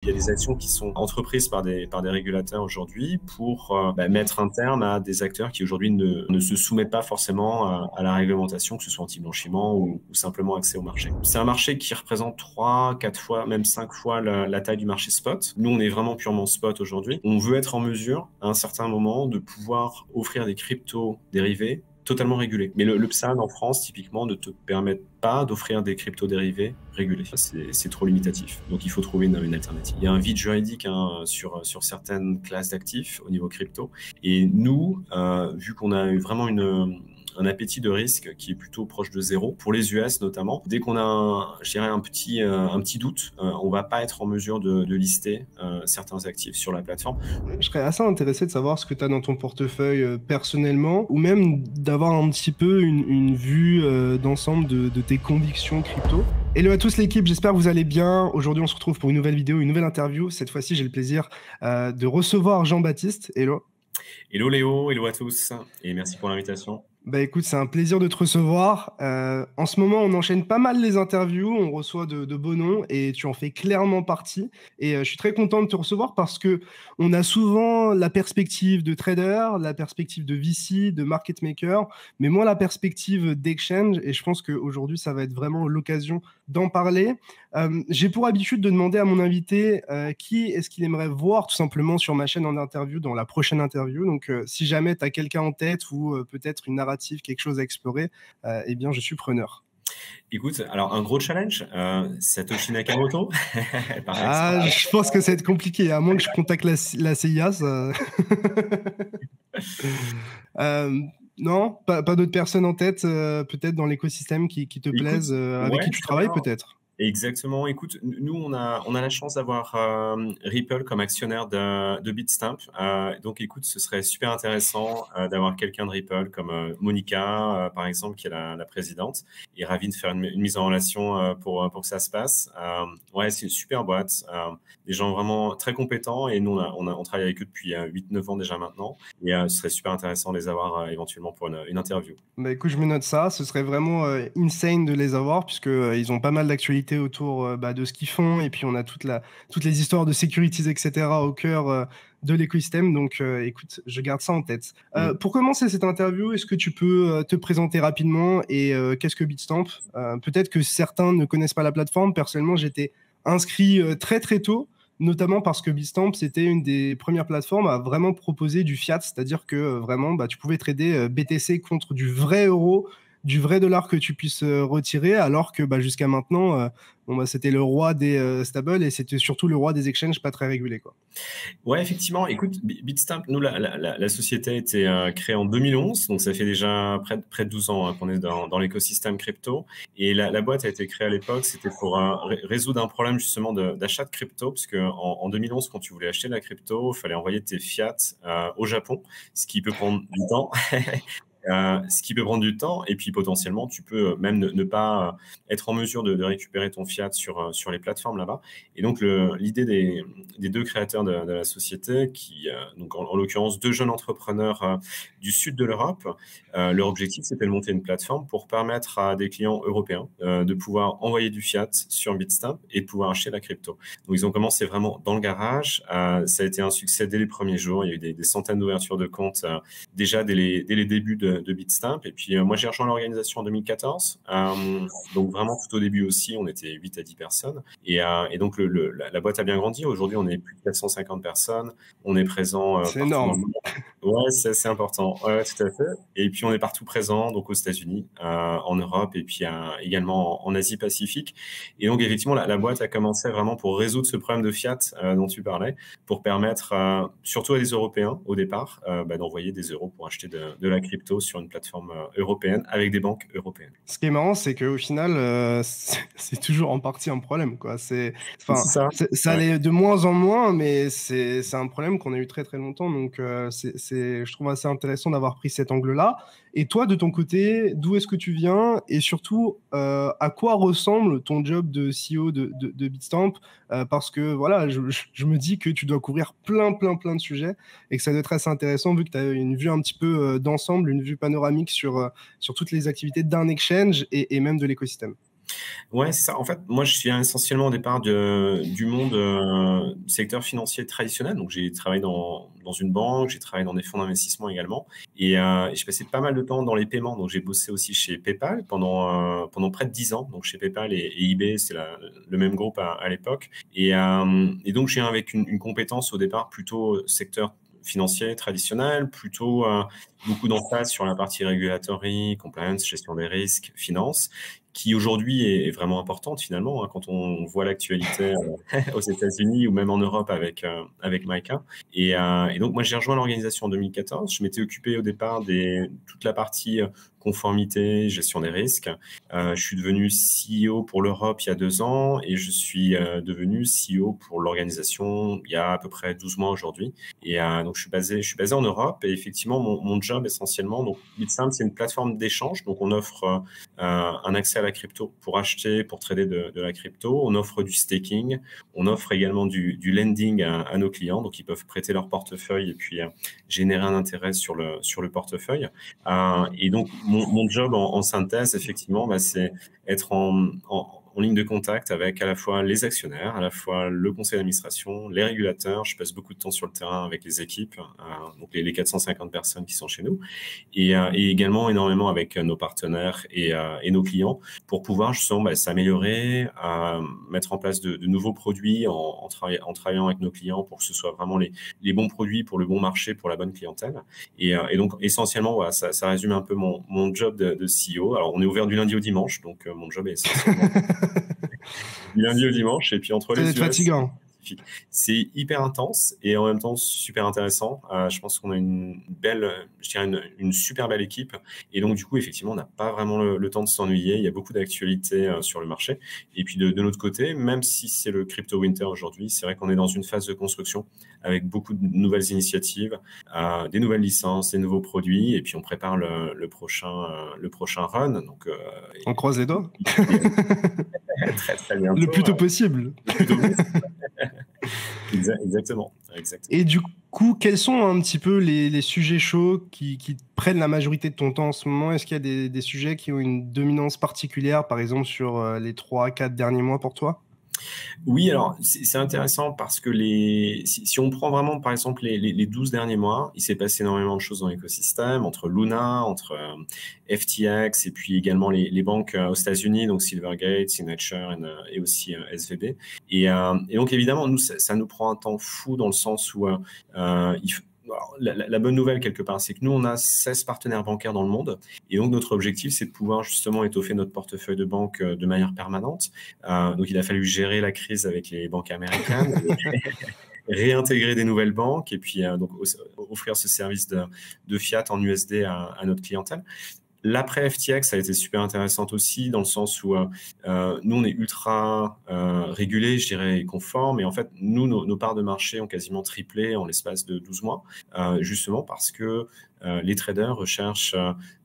Il y a des actions qui sont entreprises par des régulateurs aujourd'hui pour mettre un terme à des acteurs qui aujourd'hui ne se soumettent pas forcément à la réglementation, que ce soit anti-blanchiment ou simplement accès au marché. C'est un marché qui représente 3, 4 fois, même 5 fois la taille du marché spot. Nous, on est vraiment purement spot aujourd'hui. On veut être en mesure, à un certain moment, de pouvoir offrir des cryptos dérivés totalement régulés. Mais le PSAN en France, typiquement, ne te permet pas d'offrir des crypto-dérivés régulés. C'est trop limitatif. Donc, il faut trouver une alternative. Il y a un vide juridique sur certaines classes d'actifs au niveau crypto. Et nous, vu qu'on a eu vraiment un appétit de risque qui est plutôt proche de zéro, pour les US notamment. Dès qu'on a, je dirais, un petit doute, on va pas être en mesure de lister certains actifs sur la plateforme. Je serais assez intéressé de savoir ce que tu as dans ton portefeuille personnellement, ou même d'avoir un petit peu une vue d'ensemble de tes convictions crypto. Hello à tous l'équipe, j'espère que vous allez bien. Aujourd'hui, on se retrouve pour une nouvelle vidéo, une nouvelle interview. Cette fois-ci, j'ai le plaisir de recevoir Jean-Baptiste. Hello. Hello Léo, hello à tous, et merci pour l'invitation. Bah écoute, c'est un plaisir de te recevoir. En ce moment, on enchaîne pas mal les interviews, on reçoit de beaux noms et tu en fais clairement partie. Et je suis très content de te recevoir parce que on a souvent la perspective de trader, la perspective de VC, de market maker, mais moi la perspective d'exchange. Et je pense qu'aujourd'hui, ça va être vraiment l'occasion d'en parler. J'ai pour habitude de demander à mon invité qui est-ce qu'il aimerait voir tout simplement sur ma chaîne en interview dans la prochaine interview. Donc si jamais tu as quelqu'un en tête ou peut-être une narrative, quelque chose à explorer, eh bien je suis preneur. Écoute, alors un gros challenge, Satoshi Nakamoto. Je pense que ça va être compliqué, à moins que je contacte la CIA. Ça... non, pas d'autres personnes en tête, peut-être dans l'écosystème qui te plaisent, avec qui tu travailles peut-être. Exactement. Écoute, nous, on a la chance d'avoir Ripple comme actionnaire de Bitstamp. Donc, écoute, ce serait super intéressant d'avoir quelqu'un de Ripple comme Monica, par exemple, qui est la présidente. Et ravi de faire une mise en relation pour que ça se passe. Ouais, c'est une super boîte. Des gens vraiment très compétents. Et nous, on travaille avec eux depuis 8-9 ans déjà maintenant. Et ce serait super intéressant de les avoir éventuellement pour une interview. Bah écoute, je me note ça. Ce serait vraiment insane de les avoir puisque ils ont pas mal d'actualités autour de ce qu'ils font. Et puis, on a toutes les histoires de securities, etc. au cœur de l'écosystème. Donc, écoute, je garde ça en tête. Pour commencer cette interview, est-ce que tu peux te présenter rapidement et qu'est-ce que Bitstamp? Peut-être que certains ne connaissent pas la plateforme. Personnellement, j'étais inscrit très, très tôt, notamment parce que Bitstamp, c'était une des premières plateformes à vraiment proposer du fiat, c'est-à-dire que vraiment, tu pouvais trader BTC contre du vrai euro, du vrai dollar que tu puisses retirer, alors que jusqu'à maintenant, c'était le roi des stables et c'était surtout le roi des exchanges pas très régulés, quoi. Ouais, effectivement. Écoute, Bitstamp, nous, la société a été créée en 2011, donc ça fait déjà près de 12 ans qu'on est dans l'écosystème crypto. Et la boîte a été créée à l'époque, c'était pour résoudre un problème justement d'achat de crypto, parce qu'en 2011, quand tu voulais acheter de la crypto, il fallait envoyer tes fiat au Japon, ce qui peut prendre du temps. Et puis potentiellement tu peux même ne pas être en mesure de récupérer ton fiat sur les plateformes là-bas. Et donc l'idée des deux créateurs de la société, donc en l'occurrence deux jeunes entrepreneurs du sud de l'Europe, leur objectif c'était de monter une plateforme pour permettre à des clients européens de pouvoir envoyer du fiat sur Bitstamp et de pouvoir acheter la crypto. Donc ils ont commencé vraiment dans le garage, ça a été un succès dès les premiers jours, il y a eu des centaines d'ouvertures de comptes déjà dès les débuts de Bitstamp. Et puis, moi, j'ai rejoint l'organisation en 2014. Donc, vraiment, tout au début aussi, on était 8 à 10 personnes. Et donc, la boîte a bien grandi. Aujourd'hui, on est plus de 450 personnes. On est présent c'est énorme. Ouais, c'est important. Ouais, tout à fait. Et puis, on est partout présent, donc aux États-Unis, en Europe et puis également en Asie-Pacifique. Et donc, effectivement, la boîte a commencé vraiment pour résoudre ce problème de fiat dont tu parlais, pour permettre, surtout à des Européens, au départ, d'envoyer des euros pour acheter de la crypto sur une plateforme européenne avec des banques européennes. Ce qui est marrant, c'est qu'au final, c'est toujours en partie un problème, quoi. Ça allait de moins en moins, mais c'est un problème qu'on a eu très très longtemps. Donc, je trouve assez intéressant d'avoir pris cet angle-là. Et toi, de ton côté, d'où est-ce que tu viens? Et surtout, à quoi ressemble ton job de CEO de Bitstamp? Parce que voilà, je me dis que tu dois couvrir plein de sujets et que ça doit être assez intéressant vu que tu as une vue un petit peu d'ensemble, une vue panoramique sur toutes les activités d'un exchange et même de l'écosystème. Ouais, c'est ça. En fait, moi, je suis essentiellement au départ du monde du secteur financier traditionnel. Donc, j'ai travaillé dans une banque, j'ai travaillé dans des fonds d'investissement également. Et j'ai passé pas mal de temps dans les paiements. Donc, j'ai bossé aussi chez PayPal pendant près de 10 ans. Donc, chez PayPal et eBay, c'est le même groupe à l'époque. Et donc, j'ai avec une compétence au départ plutôt secteur financier traditionnel, plutôt beaucoup d'emphase sur la partie regulatory, compliance, gestion des risques, finance, qui aujourd'hui est vraiment importante finalement, hein, quand on voit l'actualité aux États-Unis ou même en Europe avec Micah. Et donc moi j'ai rejoint l'organisation en 2014. Je m'étais occupé au départ toute la partie conformité, gestion des risques. Je suis devenu CEO pour l'Europe il y a 2 ans et je suis devenu CEO pour l'organisation il y a à peu près 12 mois aujourd'hui. Donc je suis basé en Europe et effectivement mon job essentiellement, donc Bitstamp c'est une plateforme d'échange, donc on offre un accès à la crypto pour acheter, pour trader de la crypto. On offre du staking. On offre également du lending à nos clients. Donc, ils peuvent prêter leur portefeuille et puis générer un intérêt sur le portefeuille. Et donc, mon job en synthèse, effectivement, bah, c'est être en ligne de contact avec à la fois les actionnaires, à la fois le conseil d'administration, les régulateurs. Je passe beaucoup de temps sur le terrain avec les équipes, donc les 450 personnes qui sont chez nous, et également énormément avec nos partenaires et nos clients pour pouvoir justement s'améliorer, mettre en place de nouveaux produits en travaillant avec nos clients pour que ce soit vraiment les bons produits pour le bon marché, pour la bonne clientèle. Et donc essentiellement, voilà, ça résume un peu mon job de CEO. Alors on est ouvert du lundi au dimanche, donc mon job est essentiellement du lundi au dimanche, et puis entre Ça doit les être US, fatigant. c'est hyper intense et en même temps super intéressant. Je pense qu'on a je dirais une super belle équipe. Et donc, du coup, effectivement, on n'a pas vraiment le temps de s'ennuyer. Il y a beaucoup d'actualités sur le marché. Et puis, de notre côté, même si c'est le crypto winter aujourd'hui, c'est vrai qu'on est dans une phase de construction avec beaucoup de nouvelles initiatives, des nouvelles licences, des nouveaux produits. Et puis, on prépare le prochain run. Donc, On croise les doigts. très, très Le bientôt. plus tôt possible. Le plus tôt possible. Exactement. Et du coup, quels sont un petit peu les sujets chauds qui prennent la majorité de ton temps en ce moment? Est-ce qu'il y a des sujets qui ont une dominance particulière, par exemple, sur les 3-4 derniers mois pour toi? Oui, alors c'est intéressant parce que si on prend vraiment par exemple les 12 derniers mois, il s'est passé énormément de choses dans l'écosystème, entre Luna, entre FTX et puis également les banques aux États-Unis, donc Silvergate, Signature et aussi SVB. Et donc évidemment, nous, ça nous prend un temps fou dans le sens où alors, la bonne nouvelle quelque part, c'est que nous, on a 16 partenaires bancaires dans le monde. Et donc, notre objectif, c'est de pouvoir justement étoffer notre portefeuille de banque de manière permanente. Donc, il a fallu gérer la crise avec les banques américaines, réintégrer des nouvelles banques et puis donc offrir ce service de fiat en USD à notre clientèle. L'après FTX a été super intéressante aussi dans le sens où nous, on est ultra régulé, je dirais, et conforme. Et en fait, nous, nos parts de marché ont quasiment triplé en l'espace de 12 mois, justement parce que les traders recherchent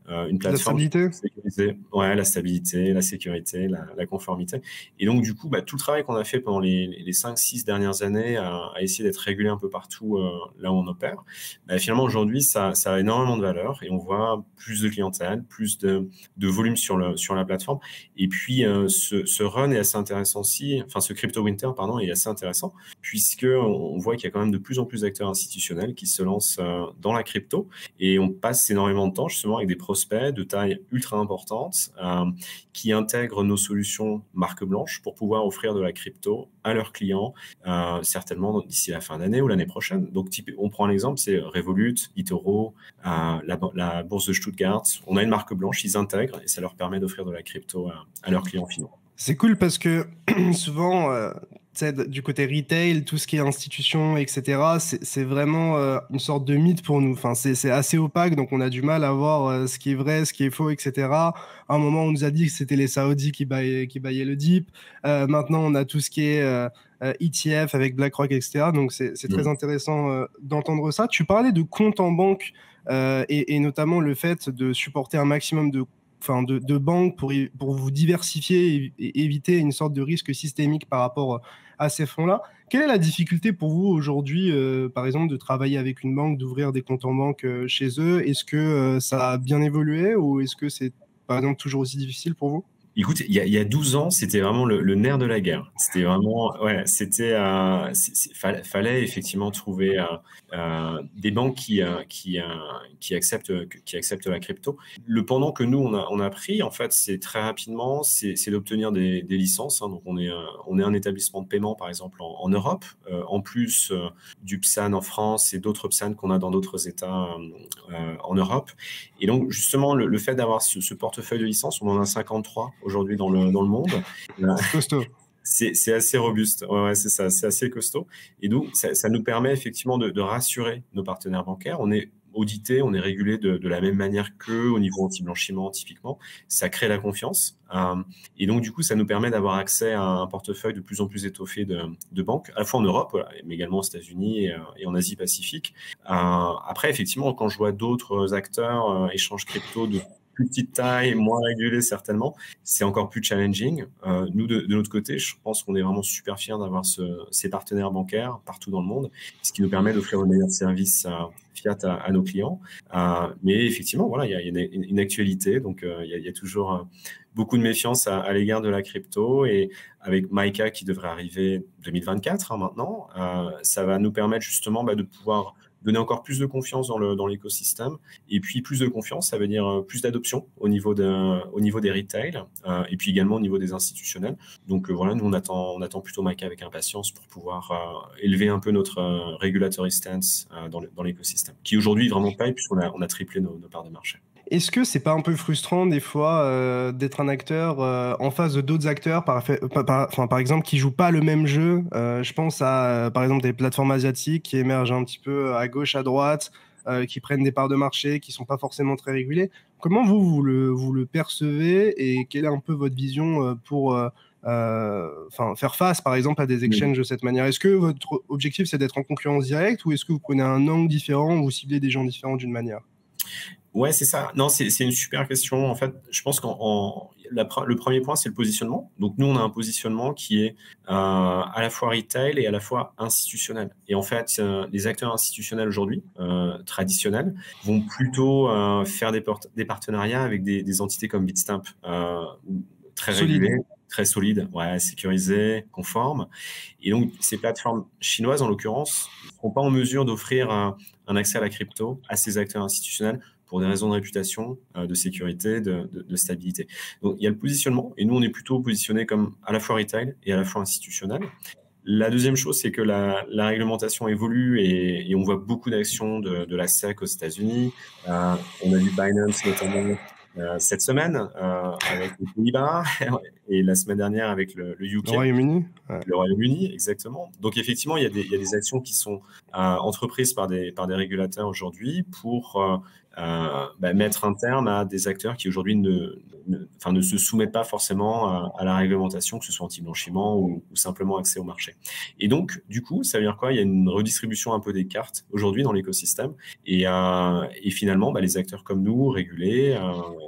une La plateforme stabilité? sécurisée. Ouais, la stabilité, la sécurité, la conformité. Et donc, du coup, tout le travail qu'on a fait pendant les 5-6 dernières années à essayer d'être régulé un peu partout là où on opère, finalement, aujourd'hui, ça a énormément de valeur et on voit plus de clientèle, plus de volume sur la plateforme. Et puis, ce run est assez intéressant aussi, enfin, ce crypto winter, pardon, est assez intéressant puisqu'on voit qu'il y a quand même de plus en plus d'acteurs institutionnels qui se lancent dans la crypto et on passe énormément de temps justement avec des prospects de taille ultra importante qui intègrent nos solutions marque blanche pour pouvoir offrir de la crypto à leurs clients, certainement d'ici la fin d'année ou l'année prochaine. Donc, on prend l'exemple, c'est Revolut, eToro, la bourse de Stuttgart. On a une marque blanche, ils intègrent et ça leur permet d'offrir de la crypto à leurs clients finaux. C'est cool parce que souvent, du côté retail, tout ce qui est institution, etc., c'est vraiment une sorte de mythe pour nous. Enfin, c'est assez opaque, donc on a du mal à voir ce qui est vrai, ce qui est faux, etc. À un moment, on nous a dit que c'était les Saoudis qui baillaient le DIP. Maintenant, on a tout ce qui est ETF avec BlackRock, etc. Donc, c'est très intéressant d'entendre ça. Tu parlais de compte en banque et notamment le fait de supporter un maximum de banques pour vous diversifier et éviter une sorte de risque systémique par rapport à ces fonds-là. Quelle est la difficulté pour vous aujourd'hui, par exemple, de travailler avec une banque, d'ouvrir des comptes en banque chez eux? Est-ce que ça a bien évolué ou est-ce que c'est, par exemple, toujours aussi difficile pour vous? Écoute, il y a 12 ans, c'était vraiment le nerf de la guerre. C'était vraiment, ouais, fallait effectivement trouver des banques qui acceptent la crypto. Le pendant que nous on a pris, en fait, c'est très rapidement, c'est d'obtenir des licences, hein. Donc on est un établissement de paiement, par exemple, en Europe, en plus du PSAN en France et d'autres PSAN qu'on a dans d'autres États en Europe. Et donc, justement, le fait d'avoir ce portefeuille de licences, on en a 53 aujourd'hui dans le monde. C'est costaud. C'est assez robuste, ouais, ouais, c'est ça, c'est assez costaud. Et donc, ça nous permet effectivement de rassurer nos partenaires bancaires. On est audité, on est régulé de la même manière qu'eux au niveau anti-blanchiment, typiquement. Ça crée la confiance. Et donc, du coup, ça nous permet d'avoir accès à un portefeuille de plus en plus étoffé de banques, à la fois en Europe, voilà, mais également aux États-Unis et en Asie-Pacifique. Après, effectivement, quand je vois d'autres acteurs échanges crypto de plus petite taille, moins régulé certainement, c'est encore plus challenging. Nous, de notre côté, je pense qu'on est vraiment super fiers d'avoir ces partenaires bancaires partout dans le monde, ce qui nous permet d'offrir le meilleur service fiat à nos clients. Mais effectivement, voilà, il y a une actualité, donc il y a toujours beaucoup de méfiance à l'égard de la crypto. Et avec Maika qui devrait arriver 2024 maintenant, ça va nous permettre justement de pouvoir donner encore plus de confiance dans l'écosystème. Et puis, plus de confiance, ça veut dire plus d'adoption au niveau des retail, et puis également au niveau des institutionnels. Donc voilà, nous, on attend plutôt Maika avec impatience pour pouvoir élever un peu notre regulatory stance dans l'écosystème, qui aujourd'hui vraiment paye puisqu'on a triplé nos parts de marché. Est-ce que c'est pas un peu frustrant des fois d'être un acteur en face de d'autres acteurs, par exemple, qui jouent pas le même jeu? Je pense à, par exemple, des plateformes asiatiques qui émergent un petit peu à gauche, à droite, qui prennent des parts de marché, qui sont pas forcément très régulées. Comment vous le percevez et quelle est un peu votre vision pour faire face, par exemple, à des exchanges de cette manière? Est-ce que votre objectif, c'est d'être en concurrence directe ou est-ce que vous prenez un angle différent, vous ciblez des gens différents d'une manière? Ouais, c'est ça. Non, c'est une super question. En fait, je pense le premier point, c'est le positionnement. Donc, nous, on a un positionnement qui est à la fois retail et à la fois institutionnel. Et en fait, les acteurs institutionnels aujourd'hui, traditionnels, vont plutôt faire des partenariats avec des entités comme Bitstamp, très régulées, très solides, ouais, sécurisées, conformes. Et donc, ces plateformes chinoises, en l'occurrence, ne seront pas en mesure d'offrir un accès à la crypto à ces acteurs institutionnels pour des raisons de réputation, de sécurité, de stabilité. Donc, il y a le positionnement, et nous, on est plutôt positionné comme à la fois retail et à la fois institutionnel. La deuxième chose, c'est que la réglementation évolue et on voit beaucoup d'actions de la SEC aux États-Unis. On a vu Binance notamment cette semaine avec les Pays-Bas et la semaine dernière avec le UK. Le Royaume-Uni. Ouais. Le Royaume-Uni, exactement. Donc effectivement, il y a des actions qui sont entreprises par des régulateurs aujourd'hui pour mettre un terme à des acteurs qui aujourd'hui ne se soumettent pas forcément à la réglementation, que ce soit anti-blanchiment ou simplement accès au marché. Et donc, du coup, ça veut dire quoi? Il y a une redistribution un peu des cartes aujourd'hui dans l'écosystème. Et finalement, les acteurs comme nous, régulés,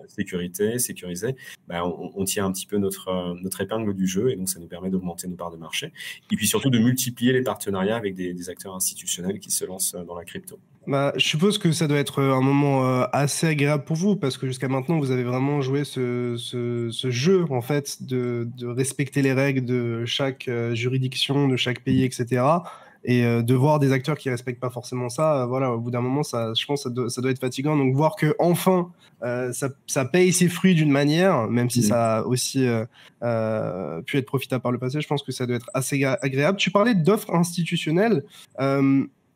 sécurisés, on tient un petit peu notre épingle du jeu, et donc ça nous permet d'augmenter nos parts de marché. Et puis surtout de multiplier les partenariats avec des acteurs institutionnels qui se lancent dans la crypto. Je suppose que ça doit être un moment assez agréable pour vous, parce que jusqu'à maintenant, vous avez vraiment joué ce jeu, en fait, de respecter les règles de chaque juridiction, de chaque pays, etc. Et de voir des acteurs qui respectent pas forcément ça, voilà, au bout d'un moment, je pense que ça doit être fatigant. Donc voir que enfin ça paye ses fruits d'une manière, même si ça a aussi pu être profitable par le passé, je pense que ça doit être assez agréable. Tu parlais d'offres institutionnelles.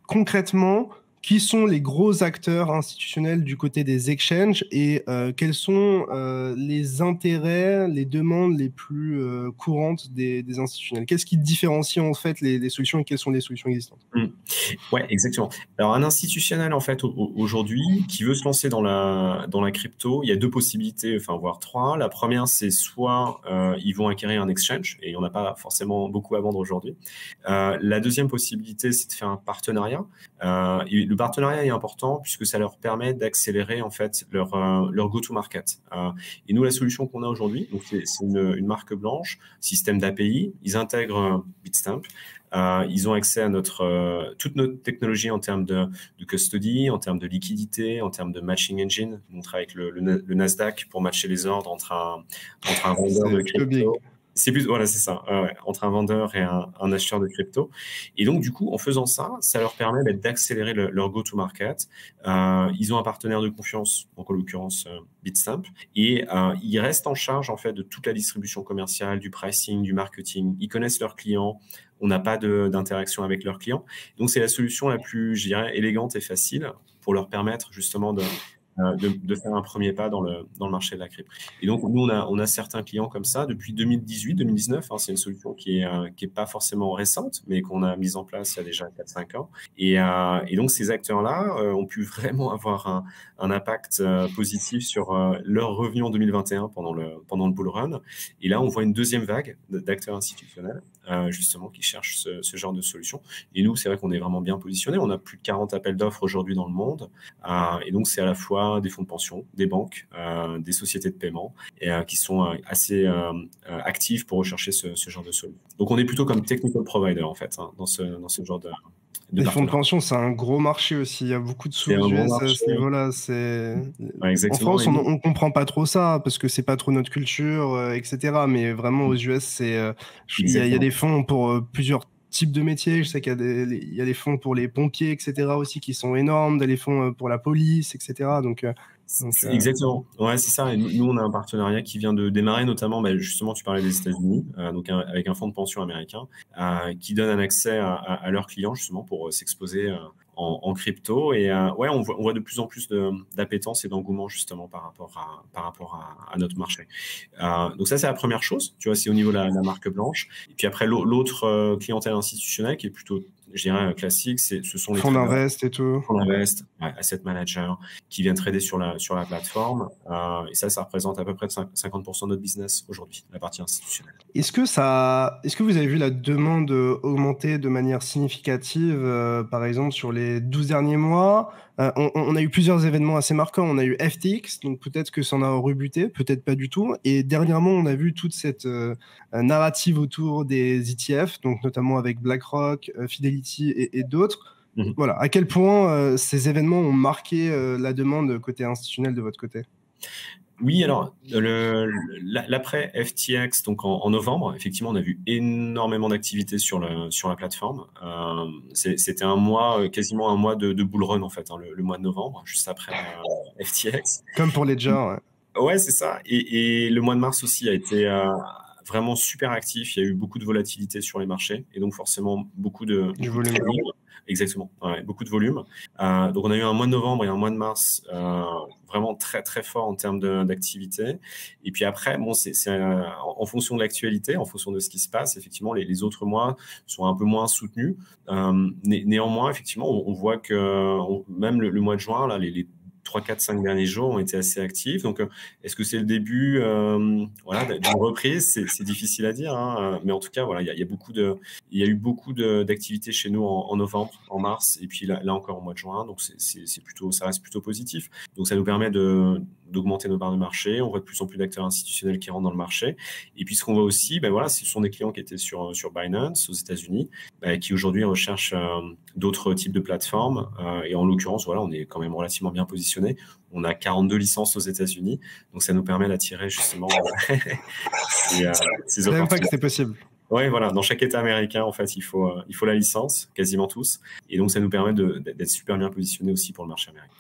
Concrètement, qui sont les gros acteurs institutionnels du côté des exchanges et quels sont les intérêts, les demandes les plus courantes des institutionnels? Qu'est-ce qui différencie en fait les solutions et quelles sont les solutions existantes? Ouais, exactement. Alors un institutionnel en fait aujourd'hui qui veut se lancer dans la crypto, il y a deux possibilités, enfin voire trois. La première, c'est soit ils vont acquérir un exchange et on n'a pas forcément beaucoup à vendre aujourd'hui. La deuxième possibilité, c'est de faire un partenariat. Et le partenariat est important puisque ça leur permet d'accélérer en fait leur go-to-market. Et nous, la solution qu'on a aujourd'hui, donc c'est une marque blanche, système d'API. Ils intègrent Bitstamp. Ils ont accès à toute notre technologie en termes de custody, en termes de liquidité, en termes de matching engine. On travaille avec le Nasdaq pour matcher les ordres entre un vendeur de crypto. C'est plus, voilà, c'est ça, entre un vendeur et un acheteur de crypto. Et donc, du coup, en faisant ça, ça leur permet d'accélérer leur go-to-market. Ils ont un partenaire de confiance, donc en l'occurrence Bitstamp, et ils restent en charge en fait de toute la distribution commerciale, du pricing, du marketing. Ils connaissent leurs clients. On n'a pas d'interaction avec leurs clients. Donc, c'est la solution la plus, je dirais, élégante et facile pour leur permettre justement de faire un premier pas dans le marché de la crypto. Et donc, nous, on a certains clients comme ça depuis 2018-2019. Hein, c'est une solution qui est pas forcément récente, mais qu'on a mise en place il y a déjà 4-5 ans. Et donc, ces acteurs-là ont pu vraiment avoir un impact positif sur leurs revenus en 2021 pendant le bull run. Et là, on voit une deuxième vague d'acteurs institutionnels, justement, qui cherchent ce genre de solution. Et nous, c'est vrai qu'on est vraiment bien positionnés. On a plus de 40 appels d'offres aujourd'hui dans le monde. Et donc, c'est à la fois des fonds de pension, des banques, des sociétés de paiement qui sont assez actifs pour rechercher ce genre de solution. Donc, on est plutôt comme technical provider, en fait, hein, dans ce genre de les fonds de pension, c'est un gros marché aussi. Il y a beaucoup de sous US à ce niveau-là. En France, on ne comprend pas trop ça parce que c'est pas trop notre culture, etc. Mais vraiment, aux US, il y a des fonds pour plusieurs types de métiers. Je sais qu'il y a des fonds pour les pompiers, etc. aussi qui sont énormes, des fonds pour la police, etc. Donc, exactement. Ouais, c'est ça. Et nous, on a un partenariat qui vient de démarrer, notamment, justement, tu parlais des États-Unis, donc avec un fonds de pension américain qui donne un accès à leurs clients, justement, pour s'exposer en crypto. Et ouais, on voit de plus en plus d'appétence et d'engouement, justement, par rapport à notre marché. Donc ça, c'est la première chose. Tu vois, c'est au niveau de la marque blanche. Et puis après, l'autre clientèle institutionnelle qui est plutôt, je dirais, classique, ce sont les fonds d'invest et tout. Fonds d'invest, asset managers qui viennent trader sur la plateforme. Et ça représente à peu près 50% de notre business aujourd'hui, la partie institutionnelle. Est-ce que vous avez vu la demande augmenter de manière significative, par exemple, sur les 12 derniers mois? On a eu plusieurs événements assez marquants. On a eu FTX, donc peut-être que ça en a rebuté, peut-être pas du tout. Et dernièrement, on a vu toute cette narrative autour des ETF, donc notamment avec BlackRock, Fidelity et d'autres. Voilà. À quel point ces événements ont marqué la demande côté institutionnel de votre côté? Oui, alors l'après FTX, donc en novembre, effectivement, on a vu énormément d'activités sur la plateforme. C'était quasiment un mois de bull run en fait, hein, le mois de novembre, juste après FTX. Comme pour Ledger. Ouais. Ouais, c'est ça. Et le mois de mars aussi a été vraiment super actif. Il y a eu beaucoup de volatilité sur les marchés et donc forcément beaucoup de volume. Exactement, ouais, beaucoup de volume. Donc on a eu un mois de novembre et un mois de mars vraiment très très fort en termes d'activité. Et puis après, bon, c'est en fonction de l'actualité, en fonction de ce qui se passe, effectivement, les autres mois sont un peu moins soutenus. Néanmoins, effectivement, on voit que même le mois de juin, là, les 3, 4, 5 derniers jours ont été assez actifs. Donc, est-ce que c'est le début d'une reprise? C'est difficile à dire, hein, mais en tout cas, voilà, il y a eu beaucoup d'activités chez nous en novembre, en mars, et puis là encore au mois de juin. Donc, ça reste plutôt positif. Donc, ça nous permet d'augmenter nos parts de marché. On voit de plus en plus d'acteurs institutionnels qui rentrent dans le marché. Et puis, ce qu'on voit aussi, ce sont des clients qui étaient sur Binance aux États-Unis, qui aujourd'hui recherchent d'autres types de plateformes. Et en l'occurrence, voilà, on est quand même relativement bien positionné. On a 42 licences aux États-Unis, donc ça nous permet d'attirer justement ces opportunités. Même pas que c'était possible. Ouais, voilà. Dans chaque État américain, en fait, il faut la licence, quasiment tous, et donc ça nous permet d'être super bien positionné aussi pour le marché américain.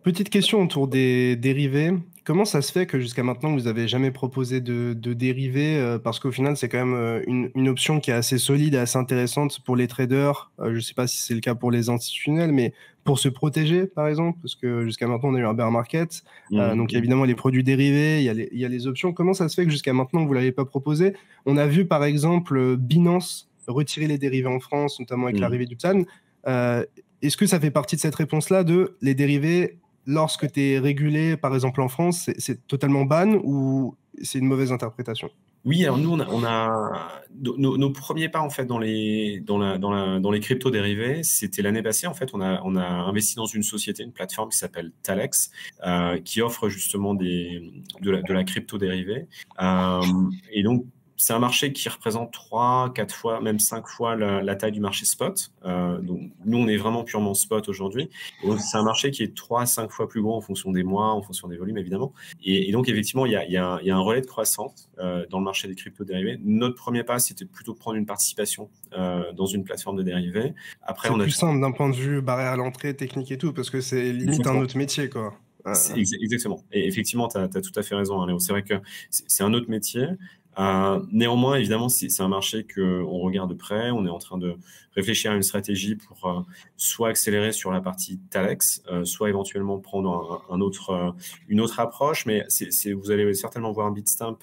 Petite question autour des dérivés. Comment ça se fait que jusqu'à maintenant, vous n'avez jamais proposé de dérivés, parce qu'au final, c'est quand même une option qui est assez solide et assez intéressante pour les traders. Je ne sais pas si c'est le cas pour les institutionnels, mais pour se protéger, par exemple, parce que jusqu'à maintenant, on a eu un bear market. Donc, évidemment, les produits dérivés, il y a les options. Comment ça se fait que jusqu'à maintenant, vous ne l'avez pas proposé? On a vu, par exemple, Binance retirer les dérivés en France, notamment avec l'arrivée du PSAN. Est-ce que ça fait partie de cette réponse-là de les dérivés, lorsque tu es régulé, par exemple en France, c'est totalement ban ou c'est une mauvaise interprétation? Oui, alors nous, nos premiers pas en fait dans les crypto-dérivés, c'était l'année passée. En fait, on a investi dans une société, une plateforme qui s'appelle Talex, qui offre justement de la crypto-dérivée. Et donc, c'est un marché qui représente 3, 4 fois, même 5 fois la taille du marché spot. Donc, nous, on est vraiment purement spot aujourd'hui. Et donc, c'est un marché qui est 3 à 5 fois plus gros en fonction des mois, en fonction des volumes, évidemment. Et donc, effectivement, il y a un relais de croissance dans le marché des crypto-dérivés. Notre premier pas, c'était plutôt de prendre une participation dans une plateforme de dérivés. Après, C'est on a plus tout... simple d'un point de vue barrière à l'entrée, technique et tout, parce que c'est limite un autre métier, quoi. Exactement. Et effectivement, tu as tout à fait raison, hein, Léo. C'est vrai que c'est un autre métier. Néanmoins, évidemment, c'est un marché qu'on regarde de près. On est en train de réfléchir à une stratégie pour soit accélérer sur la partie Talex, soit éventuellement prendre une autre approche. Mais vous allez certainement voir un Bitstamp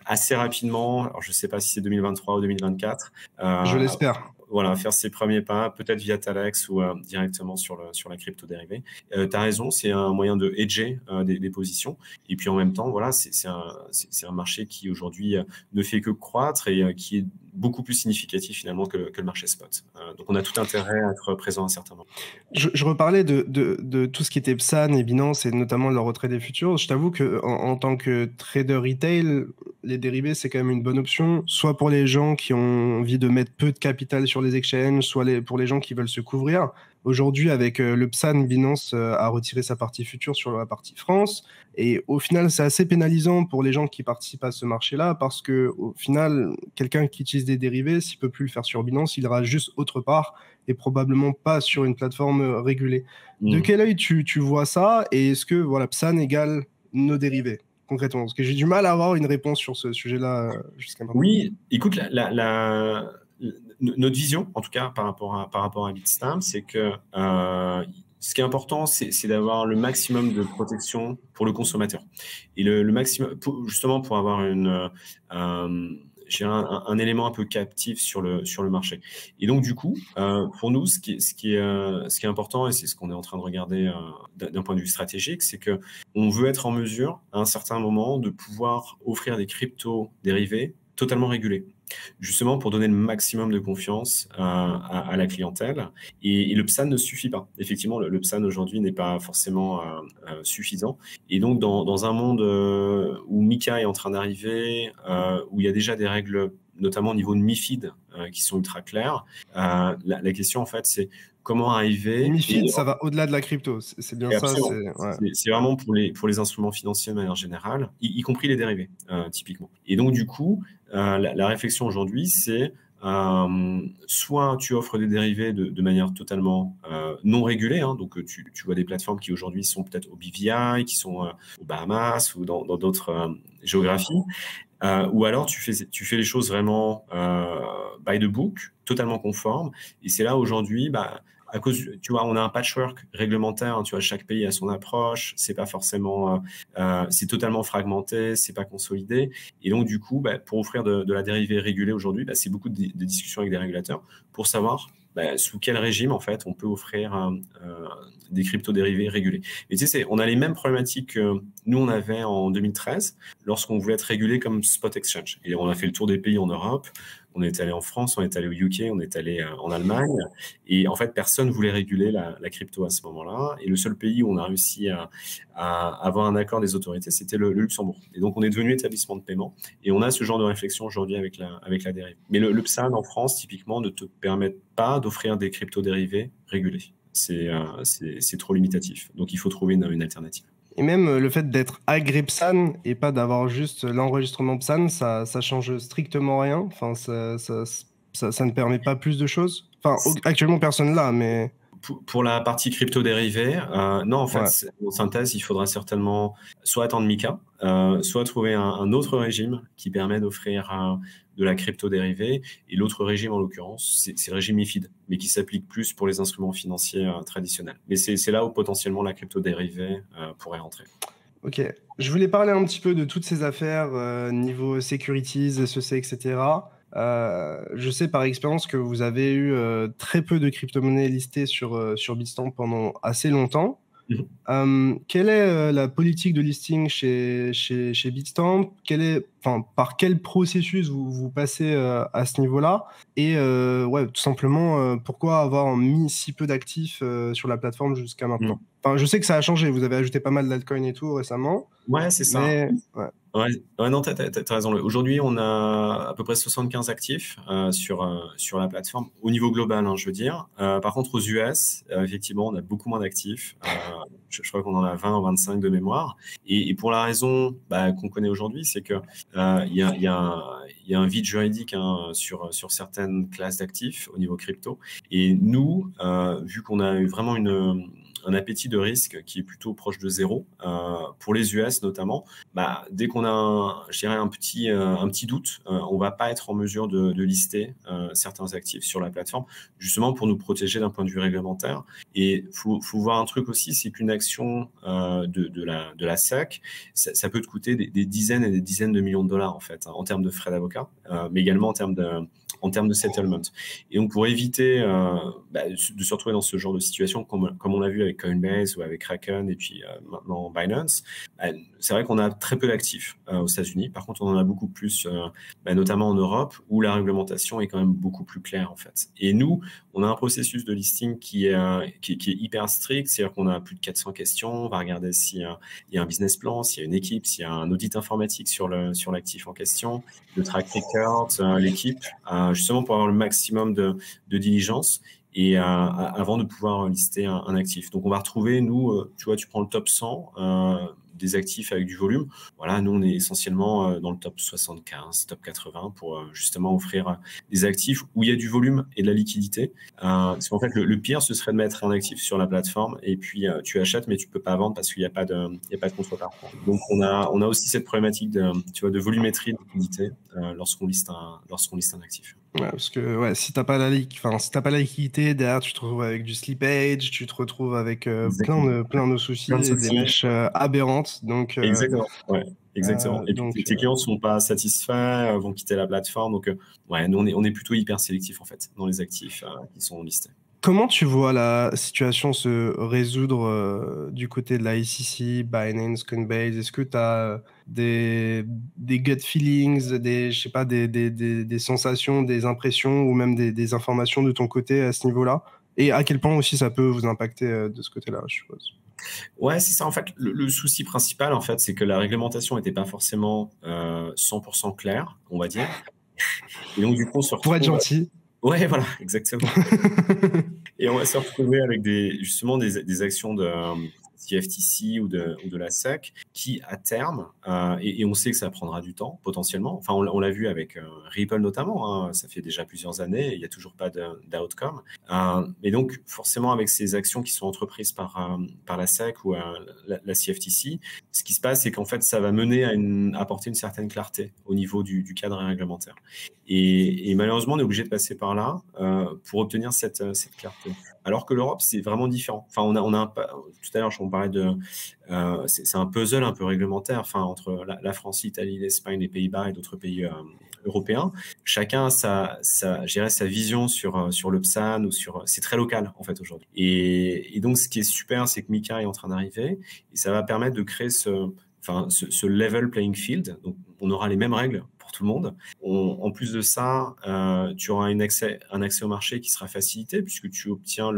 assez rapidement. Alors, je ne sais pas si c'est 2023 ou 2024. Je l'espère. Voilà, faire ses premiers pas, peut-être via Talex ou directement sur la crypto-dérivée. Tu as raison, c'est un moyen de hedger des positions. Et puis en même temps, voilà, c'est un marché qui aujourd'hui ne fait que croître et qui est beaucoup plus significatif finalement que le marché spot. Donc on a tout intérêt à être présent à un certain moment. Je reparlais de tout ce qui était Psan et Binance et notamment de leur retrait des futurs. Je t'avoue que en tant que trader retail, les dérivés, c'est quand même une bonne option, soit pour les gens qui ont envie de mettre peu de capital sur les exchanges, soit pour les gens qui veulent se couvrir. Aujourd'hui, avec le Psan, Binance a retiré sa partie future sur la partie France. Et au final, c'est assez pénalisant pour les gens qui participent à ce marché-là parce que au final, quelqu'un qui utilise des dérivés, s'il peut plus le faire sur Binance, il ira juste autre part et probablement pas sur une plateforme régulée. De quel œil tu vois ça et est-ce que voilà, Psan égale nos dérivés concrètement? Parce que j'ai du mal à avoir une réponse sur ce sujet-là jusqu'à maintenant. Oui, écoute, notre vision, en tout cas par rapport à Bitstamp, c'est que ce qui est important, c'est d'avoir le maximum de protection pour le consommateur. Et le maximum, justement pour avoir un élément un peu captif sur le marché. Et donc, du coup, pour nous, ce qui est important, et c'est ce qu'on est en train de regarder d'un point de vue stratégique, c'est que on veut être en mesure, à un certain moment, de pouvoir offrir des cryptos dérivés totalement régulés, justement pour donner le maximum de confiance à la clientèle. Et le PSAN ne suffit pas. Effectivement, le PSAN aujourd'hui n'est pas forcément suffisant. Et donc, dans un monde où MiCA est en train d'arriver, où il y a déjà des règles, notamment au niveau de MiFID, qui sont ultra claires, la question, en fait, c'est comment arriver... MiFID, ça va au-delà de la crypto, c'est bien ça. C'est vraiment pour les instruments financiers de manière générale, y compris les dérivés, typiquement. Et donc, du coup, la réflexion aujourd'hui, c'est soit tu offres des dérivés de manière totalement non régulée, hein, donc tu vois des plateformes qui aujourd'hui sont peut-être au BVI, qui sont aux Bahamas ou dans d'autres géographies, ou alors tu fais les choses vraiment by the book, totalement conforme, et c'est là aujourd'hui, à cause, tu vois, on a un patchwork réglementaire, hein, tu vois, chaque pays a son approche, c'est pas forcément, c'est totalement fragmenté, c'est pas consolidé, et donc du coup, pour offrir de la dérivée régulée aujourd'hui, c'est beaucoup de discussions avec des régulateurs pour savoir sous quel régime en fait on peut offrir des crypto-dérivés régulés. Et tu sais, on a les mêmes problématiques que nous on avait en 2013 lorsqu'on voulait être régulé comme spot exchange. Et on a fait le tour des pays en Europe. On est allé en France, on est allé au UK, on est allé en Allemagne. Et en fait, personne voulait réguler la crypto à ce moment-là. Et le seul pays où on a réussi à avoir un accord des autorités, c'était le Luxembourg. Et donc, on est devenu établissement de paiement. Et on a ce genre de réflexion aujourd'hui avec la dérive. Mais le PSAN en France, typiquement, ne te permet pas d'offrir des crypto-dérivés régulés. C'est trop limitatif. Donc, il faut trouver une alternative. Et même le fait d'être agré PSAN et pas d'avoir juste l'enregistrement PSAN, ça change strictement rien. Enfin, ça ne permet pas plus de choses. Enfin, actuellement, personne l'a, mais... Pour la partie crypto-dérivée, non, en fait, en synthèse, il faudra certainement soit attendre MiCA, soit trouver un autre régime qui permet d'offrir de la crypto-dérivée. Et l'autre régime, en l'occurrence, c'est le régime MiFID, mais qui s'applique plus pour les instruments financiers traditionnels. Mais c'est là où potentiellement la crypto-dérivée pourrait rentrer. Ok. Je voulais parler un petit peu de toutes ces affaires niveau securities, SEC, etc. Je sais par expérience que vous avez eu très peu de crypto-monnaies listées sur Bitstamp pendant assez longtemps. Mhm. Quelle est la politique de listing chez Bitstamp? Par quel processus vous passez à ce niveau-là? Et ouais, tout simplement, pourquoi avoir mis si peu d'actifs sur la plateforme jusqu'à maintenant? Mhm. Enfin, je sais que ça a changé, vous avez ajouté pas mal d'altcoins et tout récemment, Ouais, c'est ça. mais ouais. Ouais, ouais, non, t'as raison. Aujourd'hui, on a à peu près 75 actifs sur la plateforme, au niveau global, hein, je veux dire. Par contre, aux US, effectivement, on a beaucoup moins d'actifs. Je crois qu'on en a 20 ou 25 de mémoire. Et pour la raison qu'on connaît aujourd'hui, c'est que il y a un vide juridique, hein, sur certaines classes d'actifs au niveau crypto. Et nous, vu qu'on a eu vraiment un appétit de risque qui est plutôt proche de zéro, pour les US notamment, dès qu'on a, je dirais, un petit doute, on va pas être en mesure de lister certains actifs sur la plateforme, justement pour nous protéger d'un point de vue réglementaire. Et faut voir un truc aussi, c'est qu'une action de la SEC, ça peut te coûter des dizaines et des dizaines de millions de dollars en fait, hein, en termes de frais d'avocat, mais également en termes de settlement. Et donc, pour éviter de se retrouver dans ce genre de situation, comme on l'a vu avec Coinbase ou avec Kraken et puis maintenant Binance, c'est vrai qu'on a très peu d'actifs aux États-Unis. Par contre, on en a beaucoup plus, notamment en Europe, où la réglementation est quand même beaucoup plus claire en fait. Et nous, on a un processus de listing qui est hyper strict, c'est-à-dire qu'on a plus de 400 questions. On va regarder s'il y a un business plan, s'il y a une équipe, s'il y a un audit informatique sur l'actif en question, le track record, l'équipe, justement pour avoir le maximum de diligence et avant de pouvoir lister un actif. Donc, on va retrouver, nous, tu vois, tu prends le top 100 des actifs avec du volume. Voilà, nous, on est essentiellement dans le top 75, top 80 pour justement offrir des actifs où il y a du volume et de la liquidité. Parce qu'en fait, le pire, ce serait de mettre un actif sur la plateforme et puis tu achètes, mais tu peux pas vendre parce qu'il n'y a pas de contrepartie. Donc, on a aussi cette problématique tu vois, de volumétrie de liquidité lorsqu'on liste un actif. Ouais, parce que ouais, si t'as pas si t'as pas la liquidité, derrière tu te retrouves avec du slippage, tu te retrouves avec Exactement. plein de soucis Plein de et des soucis. mèches aberrantes. Donc, Exactement. Ouais, exactement. Et puis donc tes clients ne sont pas satisfaits, vont quitter la plateforme. Donc, ouais, nous, on est plutôt hyper sélectif en fait dans les actifs qui sont listés. comment tu vois la situation se résoudre du côté de la ICC, Binance, Coinbase? Est-ce que tu as des gut feelings, je sais pas, des sensations, des impressions ou même des informations de ton côté à ce niveau-là? Et à quel point aussi ça peut vous impacter de ce côté-là, je suppose. Ouais, c'est ça. En fait, le souci principal, en fait, c'est que la réglementation n'était pas forcément 100% claire, on va dire. Et donc, du coup, on se Pour être retrouve. gentil. Ouais, voilà, exactement. Et on va se retrouver avec justement des actions de CFTC ou de la SEC qui, à terme, et on sait que ça prendra du temps potentiellement, enfin on l'a vu avec Ripple notamment, hein, ça fait déjà plusieurs années, et il n'y a toujours pas d'outcome. Et donc forcément avec ces actions qui sont entreprises par la SEC ou la CFTC, ce qui se passe c'est qu'en fait ça va mener à apporter une certaine clarté au niveau du cadre réglementaire. Et malheureusement, on est obligé de passer par là pour obtenir cette clarté. Alors que l'Europe, c'est vraiment différent. Enfin, tout à l'heure, on parlait c'est un puzzle un peu réglementaire, enfin, entre la France, l'Italie, l'Espagne, les Pays-Bas et d'autres pays européens. Chacun a je dirais, sa vision sur le PSAN ou c'est très local, en fait, aujourd'hui. Et donc, ce qui est super, c'est que Mika est en train d'arriver et ça va permettre de créer ce level playing field. Donc, on aura les mêmes règles pour tout le monde. En plus de ça, tu auras un accès au marché qui sera facilité puisque tu obtiens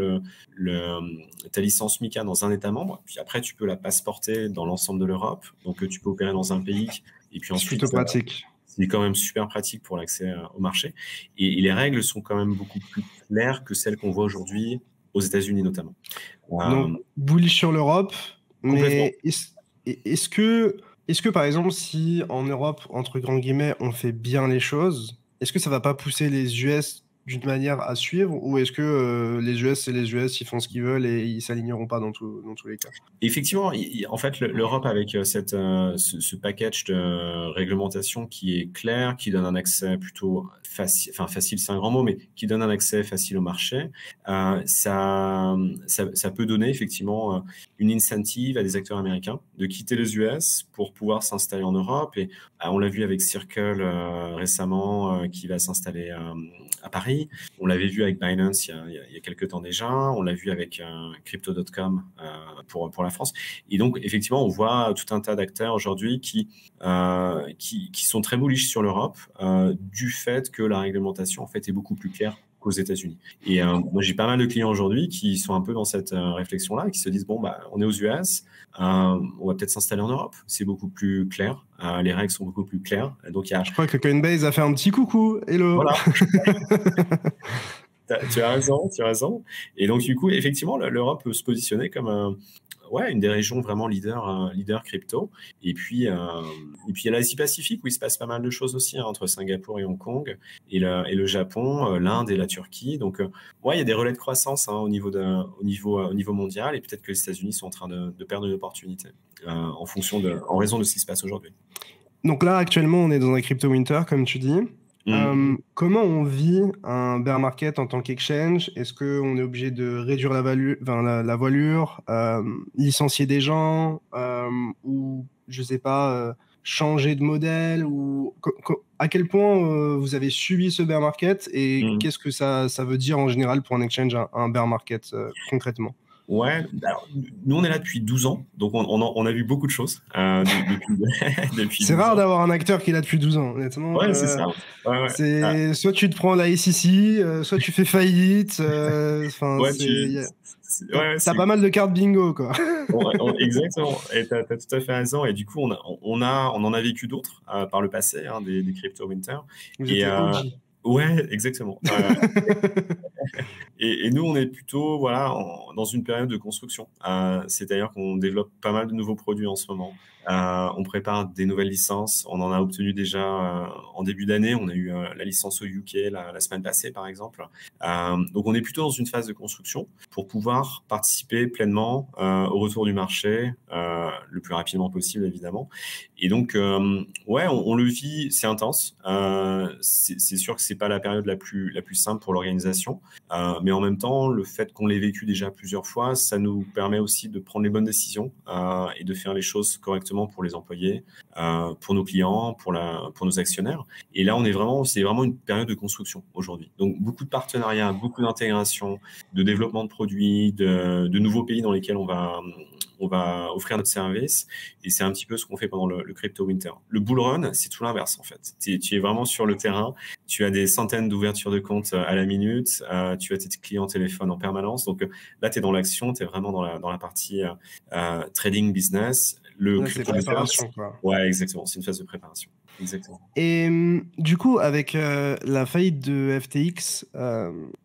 ta licence MiCA dans un État membre. Puis après, tu peux la passeporter dans l'ensemble de l'Europe. Donc, tu peux opérer dans un pays et puis C'est ensuite, plutôt pratique. c'est quand même super pratique pour l'accès au marché. Et les règles sont quand même beaucoup plus claires que celles qu'on voit aujourd'hui aux États-Unis notamment. Donc, bullish sur l'Europe, Complètement. mais est-ce que par exemple, si en Europe, entre grands guillemets, on fait bien les choses, est-ce que ça va pas pousser les US d'une manière à suivre, ou est-ce que les US, c'est les US, ils font ce qu'ils veulent et ils s'aligneront pas dans tous les cas? Effectivement, en fait, l'Europe avec ce package de réglementation qui est clair, qui donne un accès plutôt facile, enfin facile c'est un grand mot, mais qui donne un accès facile au marché, ça peut donner effectivement une incentive à des acteurs américains de quitter les US pour pouvoir s'installer en Europe. Et on l'a vu avec Circle récemment qui va s'installer à Paris. Paris. On l'avait vu avec Binance il y a quelques temps déjà. On l'a vu avec Crypto.com pour la France. Et donc, effectivement, on voit tout un tas d'acteurs aujourd'hui qui sont très bullish sur l'Europe du fait que la réglementation, en fait, est beaucoup plus claire qu'aux États-Unis. Et moi, j'ai pas mal de clients aujourd'hui qui sont un peu dans cette réflexion-là et qui se disent, bon, bah, on est aux US, on va peut-être s'installer en Europe. C'est beaucoup plus clair. Les règles sont beaucoup plus claires. Donc, Je crois que Coinbase a fait un petit coucou. Hello. Voilà. Tu as raison. Et donc, du coup, effectivement, l'Europe peut se positionner comme une des régions vraiment leader crypto. Et puis, il y a l'Asie-Pacifique où il se passe pas mal de choses aussi, entre Singapour et Hong Kong, et le Japon, l'Inde et la Turquie. Donc, il y a des relais de croissance au niveau mondial, et peut-être que les États-Unis sont en train de perdre une opportunité en raison de ce qui se passe aujourd'hui. Donc là, actuellement, on est dans un crypto winter, comme tu dis. Comment on vit un bear market en tant qu'exchange? Est-ce qu'on est obligé de réduire la voilure, licencier des gens, ou je sais pas, changer de modèle, ou à quel point vous avez subi ce bear market et qu'est-ce que ça veut dire en général pour un exchange, un bear market concrètement? Ouais, alors, nous on est là depuis 12 ans, donc on a vu beaucoup de choses depuis C'est 12 rare ans. d'avoir un acteur qui est là depuis 12 ans, honnêtement. Ouais, c'est ça. Ouais. Soit tu te prends la SEC, soit tu fais faillite. T'as pas mal de cartes bingo, quoi. Exactement. Et t'as tout à fait raison. Et du coup, on en a vécu d'autres par le passé, des crypto winter. Vous êtes OG. Ouais, exactement. Et nous, on est plutôt dans une période de construction. C'est-à-dire qu'on développe pas mal de nouveaux produits en ce moment. On prépare des nouvelles licences. On en a obtenu déjà en début d'année. On a eu la licence au UK la semaine passée, par exemple. Donc, on est plutôt dans une phase de construction pour pouvoir participer pleinement au retour du marché le plus rapidement possible, évidemment. Et donc, on le vit, c'est intense. C'est sûr que c'est pas la période la plus simple pour l'organisation, mais en même temps, le fait qu'on l'ait vécu déjà plusieurs fois, ça nous permet aussi de prendre les bonnes décisions et de faire les choses correctement pour les employés, pour nos clients, pour nos actionnaires. Et là, c'est vraiment une période de construction aujourd'hui. Donc, beaucoup de partenariats, beaucoup d'intégration, de développement de produits, de nouveaux pays dans lesquels on va offrir notre service, et c'est un petit peu ce qu'on fait pendant le crypto winter. Le bull run, c'est tout l'inverse en fait. Tu es vraiment sur le terrain, tu as des centaines d'ouvertures de comptes à la minute, tu as tes clients au téléphone en permanence, donc là tu es dans l'action, tu es vraiment dans la partie trading business. Là, c'est préparation, quoi. Ouais, exactement, c'est une phase de préparation. Exactement. Et du coup, avec la faillite de FTX,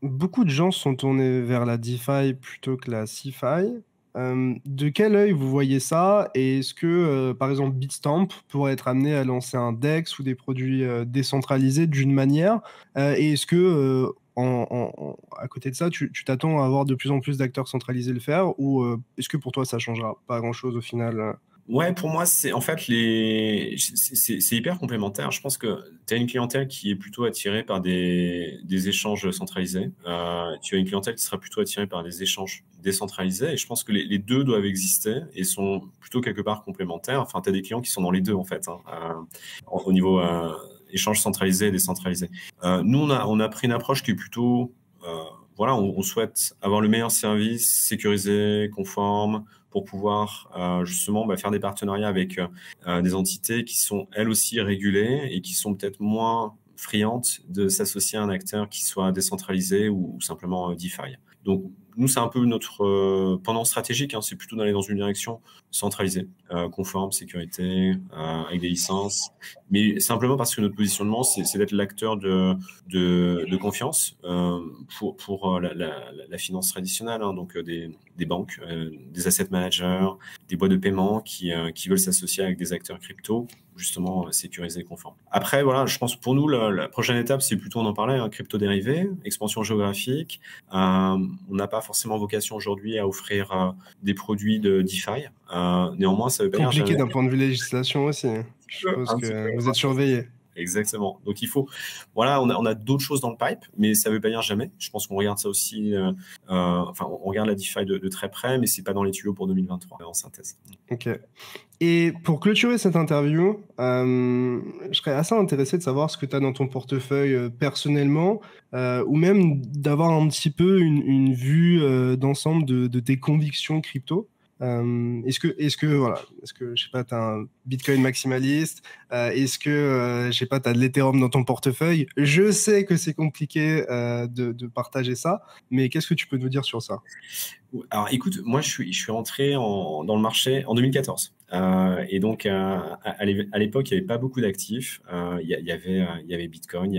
beaucoup de gens sont tournés vers la DeFi plutôt que la CeFi. De quel œil vous voyez ça? Et est-ce que, par exemple, Bitstamp pourrait être amené à lancer un DEX ou des produits décentralisés d'une manière? Et est-ce que, à côté de ça, tu t'attends à avoir de plus en plus d'acteurs centralisés le faire? Ou est-ce que pour toi, ça changera pas grand-chose au final? Ouais, pour moi, c'est en fait c'est hyper complémentaire. Je pense que tu as une clientèle qui est plutôt attirée par des échanges centralisés. Tu as une clientèle qui sera plutôt attirée par des échanges décentralisés. Et je pense que les deux doivent exister et sont plutôt quelque part complémentaires. Enfin, tu as des clients qui sont dans les deux, en fait, au niveau échange centralisé et décentralisé. Nous, on a pris une approche qui est plutôt... on souhaite avoir le meilleur service, sécurisé, conforme, pour pouvoir justement faire des partenariats avec des entités qui sont elles aussi régulées et qui sont peut-être moins friandes de s'associer à un acteur qui soit décentralisé ou simplement DeFi. Donc, nous, c'est un peu notre pendant stratégique, c'est plutôt d'aller dans une direction centralisée, conforme, sécurité, avec des licences, mais simplement parce que notre positionnement, c'est d'être l'acteur de confiance pour la finance traditionnelle, donc des banques, des asset managers, des boîtes de paiement qui veulent s'associer avec des acteurs crypto, justement sécurisés et conformes. Après, je pense pour nous, la prochaine étape, c'est plutôt, on en parlait, crypto dérivé, expansion géographique. On n'a pas forcément vocation aujourd'hui à offrir des produits de DeFi. Néanmoins, ça veut pas dire compliqué d'un point de vue législation aussi. Je suppose que vous êtes surveillé. exactement. Donc il faut, voilà, on a d'autres choses dans le pipe, mais ça veut pas dire jamais. Je pense qu'on regarde ça aussi, enfin, on regarde la DeFi de très près, mais c'est pas dans les tuyaux pour 2023 en synthèse. Ok. Et pour clôturer cette interview, je serais assez intéressé de savoir ce que tu as dans ton portefeuille personnellement, ou même d'avoir un petit peu une vue d'ensemble de tes convictions crypto. Est-ce que, voilà, je sais pas, tu as un Bitcoin maximaliste, est-ce que, je sais pas, tu as de l'Ethereum dans ton portefeuille? Je sais que c'est compliqué de partager ça, mais qu'est-ce que tu peux nous dire sur ça? Alors écoute, moi je suis rentré dans le marché en 2014. Et donc à l'époque, il n'y avait pas beaucoup d'actifs. Il y avait Bitcoin, il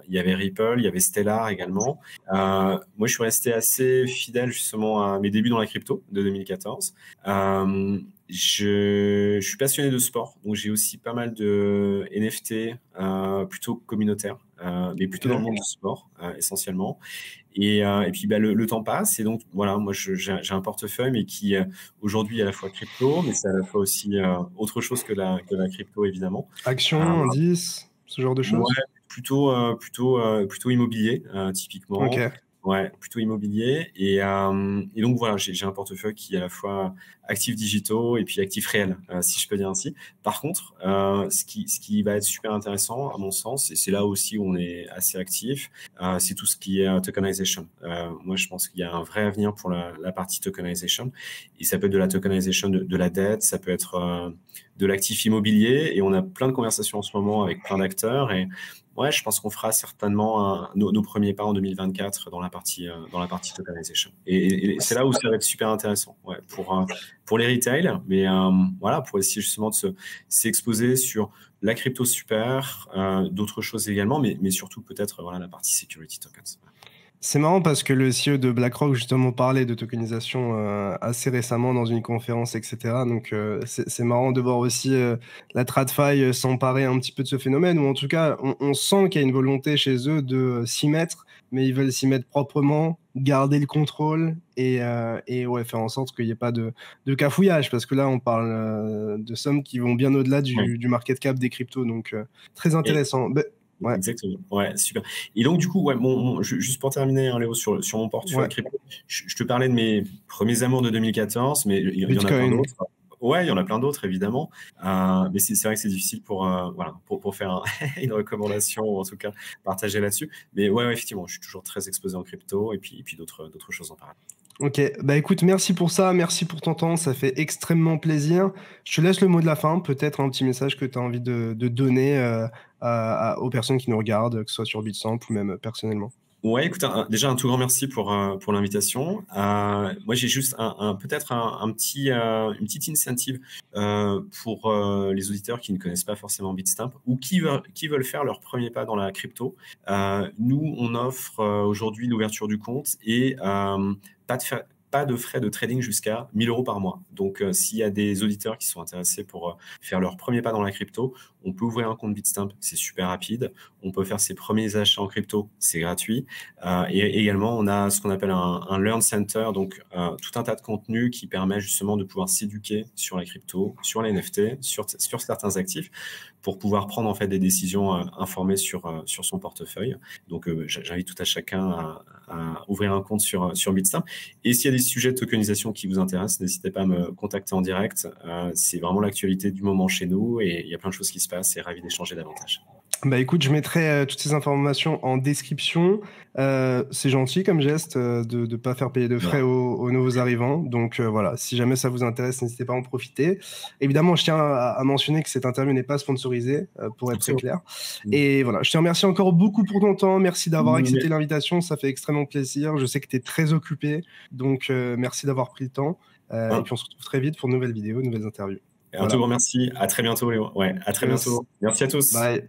y avait Ripple, il y avait Stellar également. Moi, je suis resté assez fidèle justement à mes débuts dans la crypto de 2014. Je suis passionné de sport, donc j'ai aussi pas mal de NFT plutôt communautaires, mais plutôt dans le monde du sport essentiellement. Et puis le temps passe, et donc voilà, moi j'ai un portefeuille, mais qui aujourd'hui est à la fois crypto, mais c'est à la fois aussi autre chose que la crypto évidemment. Action, indice, ce genre de choses? Ouais, plutôt immobilier typiquement. Ok. Ouais, plutôt immobilier. Et donc voilà, j'ai un portefeuille qui est à la fois actifs digitaux et puis actifs réels, si je peux dire ainsi. Par contre, ce qui va être super intéressant, à mon sens, et c'est là aussi où on est assez actif, c'est tout ce qui est tokenization. Moi, je pense qu'il y a un vrai avenir pour la partie tokenization. Et ça peut être de la tokenization de la dette, ça peut être de l'actif immobilier. Et on a plein de conversations en ce moment avec plein d'acteurs. Et ouais, je pense qu'on fera certainement nos premiers pas en 2024 dans la partie tokenization. Et c'est là où ça va être super intéressant, ouais, pour les retail, mais voilà, pour essayer justement de s'exposer sur la crypto super, d'autres choses également, mais surtout peut-être voilà la partie security tokens. C'est marrant parce que le CEO de BlackRock justement parlait de tokenisation assez récemment dans une conférence, etc. Donc c'est marrant de voir aussi la TradFi s'emparer un petit peu de ce phénomène, ou en tout cas on sent qu'il y a une volonté chez eux de s'y mettre, mais ils veulent s'y mettre proprement, garder le contrôle et ouais, faire en sorte qu'il n'y ait pas de cafouillage, parce que là on parle de sommes qui vont bien au-delà du market cap des cryptos, donc très intéressant. Ouais. Exactement, ouais, super. Et donc, du coup, ouais, juste pour terminer, hein, Léo, sur mon portefeuille crypto, je te parlais de mes premiers amours de 2014, mais il y en a plein d'autres. Ouais, il y en a plein d'autres, évidemment. Mais c'est vrai que c'est difficile pour faire une recommandation, ou en tout cas partager là-dessus. Mais ouais, effectivement, je suis toujours très exposé en crypto, et puis d'autres choses en parallèle. Ok, bah écoute, merci pour ça, merci pour ton temps, ça fait extrêmement plaisir. Je te laisse le mot de la fin, peut-être un petit message que tu as envie de donner aux personnes qui nous regardent, que ce soit sur Bitstamp ou même personnellement. Ouais, écoute, déjà un tout grand merci pour l'invitation. Moi, j'ai juste peut-être une petite incentive pour les auditeurs qui ne connaissent pas forcément Bitstamp ou qui veulent faire leur premier pas dans la crypto. Nous, on offre aujourd'hui l'ouverture du compte et pas de frais de trading jusqu'à 1 000 € par mois. Donc, s'il y a des auditeurs qui sont intéressés pour faire leur premier pas dans la crypto, on peut ouvrir un compte Bitstamp, c'est super rapide. On peut faire ses premiers achats en crypto, c'est gratuit. Et également, on a ce qu'on appelle un Learn Center, donc tout un tas de contenus qui permet justement de pouvoir s'éduquer sur la crypto, sur les NFT, sur certains actifs, pour pouvoir prendre en fait des décisions informées sur son portefeuille. Donc, j'invite tout à chacun à ouvrir un compte sur Bitstamp. Et s'il y a des sujets de tokenisation qui vous intéressent, n'hésitez pas à me contacter en direct. C'est vraiment l'actualité du moment chez nous et il y a plein de choses qui se passent et ravi d'échanger davantage. Bah écoute, je mettrai toutes ces informations en description. C'est gentil comme geste de ne pas faire payer de frais aux nouveaux arrivants. Donc voilà, si jamais ça vous intéresse, n'hésitez pas à en profiter. Évidemment, je tiens à mentionner que cette interview n'est pas sponsorisée, pour être très clair. Et voilà, je te remercie encore beaucoup pour ton temps. Merci d'avoir accepté l'invitation, ça fait extrêmement plaisir. Je sais que tu es très occupé, donc merci d'avoir pris le temps. Et puis on se retrouve très vite pour de nouvelles vidéos, de nouvelles interviews. Un tout grand merci. À très bientôt, Léo. Ouais, à très bientôt. Merci à tous. Bye.